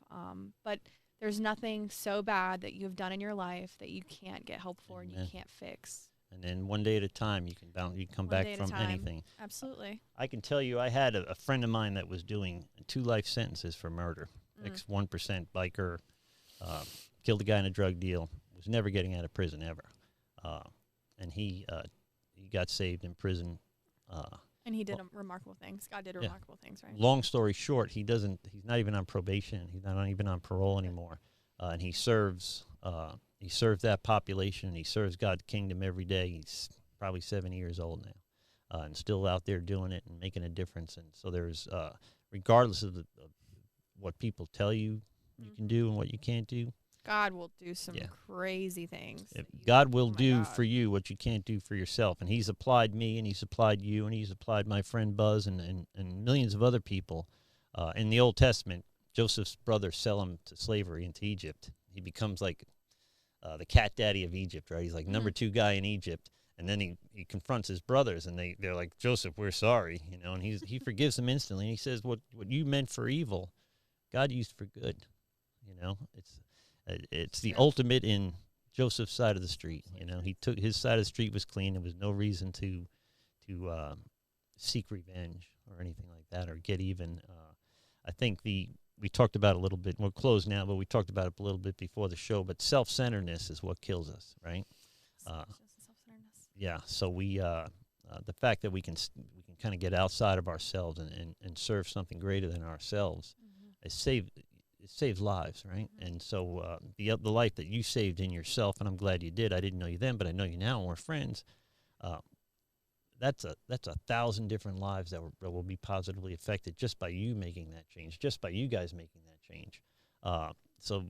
But there's nothing so bad that you've done in your life that you can't get help for. Amen. And you can't fix. and then one day at a time you can bounce. You can come One back day at a from time. anything. Absolutely. I can tell you, I had a friend of mine that was doing 2 life sentences for murder. Ex 1% biker, killed a guy in a drug deal. Was never getting out of prison ever, and he got saved in prison. And he did remarkable things. God did remarkable things, right? Long story short, he's not even on probation. He's not even on parole anymore, and he serves that population. And he serves God's kingdom every day. He's probably 70 years old now, and still out there doing it and making a difference. And so there's, regardless of what people tell you you can do and what you can't do, God will do some crazy things. God will do for you what you can't do for yourself. And he's applied me, and he's applied you, and he's applied my friend Buzz and millions of other people. In the Old Testament, Joseph's brothers sell him to slavery into Egypt. He becomes like the cat daddy of Egypt, right? He's like number 2 guy in Egypt. And then he confronts his brothers, and they're like, Joseph, we're sorry, and he forgives them instantly. And he says, what you meant for evil, God used for good. It's the ultimate in Joseph's side of the street. He took his side of the street was clean. There was no reason to seek revenge or anything like that or get even. I think we talked about a little bit. We're closed now, but we talked about it a little bit before the show. But self-centeredness is what kills us, right? Self-centeredness. Yeah. So the fact that we can kind of get outside of ourselves and serve something greater than ourselves, it saves lives, right? And so the life that you saved in yourself, and I'm glad you did. I didn't know you then, but I know you now, and we're friends. That's 1,000 different lives that will be positively affected just by you making that change, just by you guys making that change. So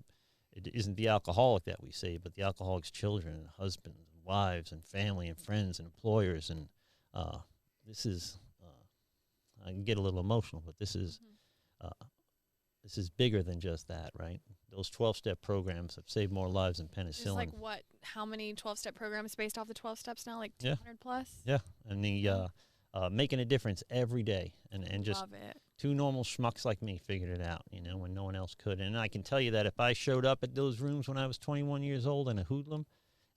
it isn't the alcoholic that we save, but the alcoholic's children and husbands and wives and family and friends and employers. And this is, I can get a little emotional, but this is bigger than just that, right? Those 12-step programs have saved more lives than penicillin. There's like what? How many 12-step programs based off the 12 steps now? Like 200 plus? Yeah, and the making a difference every day, and just Love it. 2 normal schmucks like me figured it out, when no one else could. And I can tell you that if I showed up at those rooms when I was 21 years old in a hoodlum,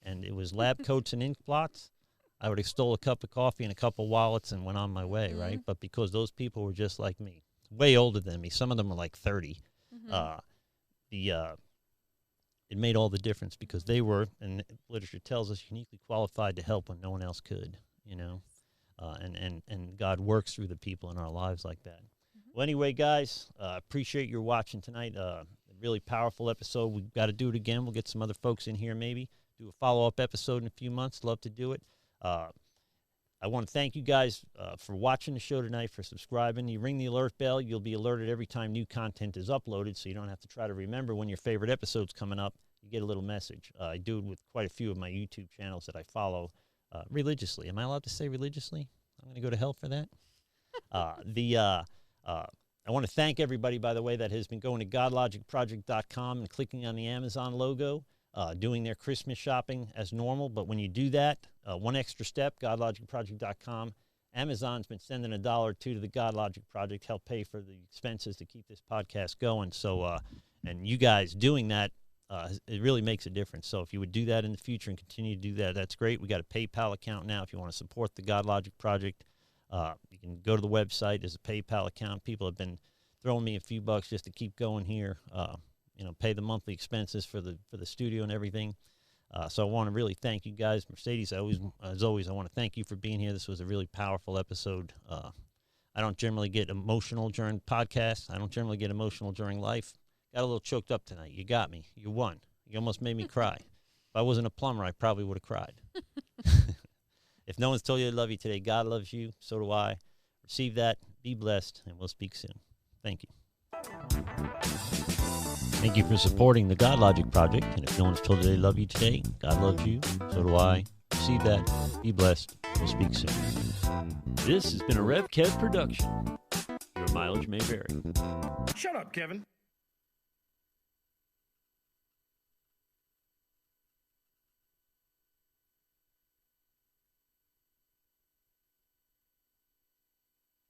and it was lab coats and ink blots, I would have stole a cup of coffee and a couple wallets and went on my way, right? But because those people were just like me, way older than me. Some of them were like 30. It made all the difference because they were, and literature tells us, uniquely qualified to help when no one else could, and God works through the people in our lives like that. Well, anyway, guys, appreciate your watching tonight. A really powerful episode. We've got to do it again. We'll get some other folks in here maybe, do a follow-up episode in a few months. Love to do it. I want to thank you guys for watching the show tonight, for subscribing. You ring the alert bell. You'll be alerted every time new content is uploaded, so you don't have to try to remember when your favorite episode's coming up. You get a little message. I do it with quite a few of my YouTube channels that I follow religiously. Am I allowed to say religiously? I'm going to go to hell for that. I want to thank everybody, by the way, that has been going to godlogicproject.com and clicking on the Amazon logo, doing their Christmas shopping as normal. But when you do that, one extra step, godlogicproject.com, Amazon's been sending $1 or $2 to the God Logic Project, help pay for the expenses to keep this podcast going. So, and you guys doing that, it really makes a difference. So if you would do that in the future and continue to do that, that's great. We got a PayPal account now if you want to support the God Logic Project. You can go to the website. There's a PayPal account. People have been throwing me a few bucks just to keep going here, pay the monthly expenses for the studio and everything. So I want to really thank you guys. Mercedes, as always, I want to thank you for being here. This was a really powerful episode. I don't generally get emotional during podcasts. I don't generally get emotional during life. Got a little choked up tonight. You got me. You won. You almost made me cry. If I wasn't a plumber, I probably would have cried. If no one's told you they love you today, God loves you. So do I. Receive that. Be blessed, and we'll speak soon. Thank you. Thank you for supporting the God Logic Project. And if no one's told you they love you today, God loves you. So do I. Receive that. Be blessed. We'll speak soon. This has been a Rev Kev production. Your mileage may vary. Shut up, Kevin.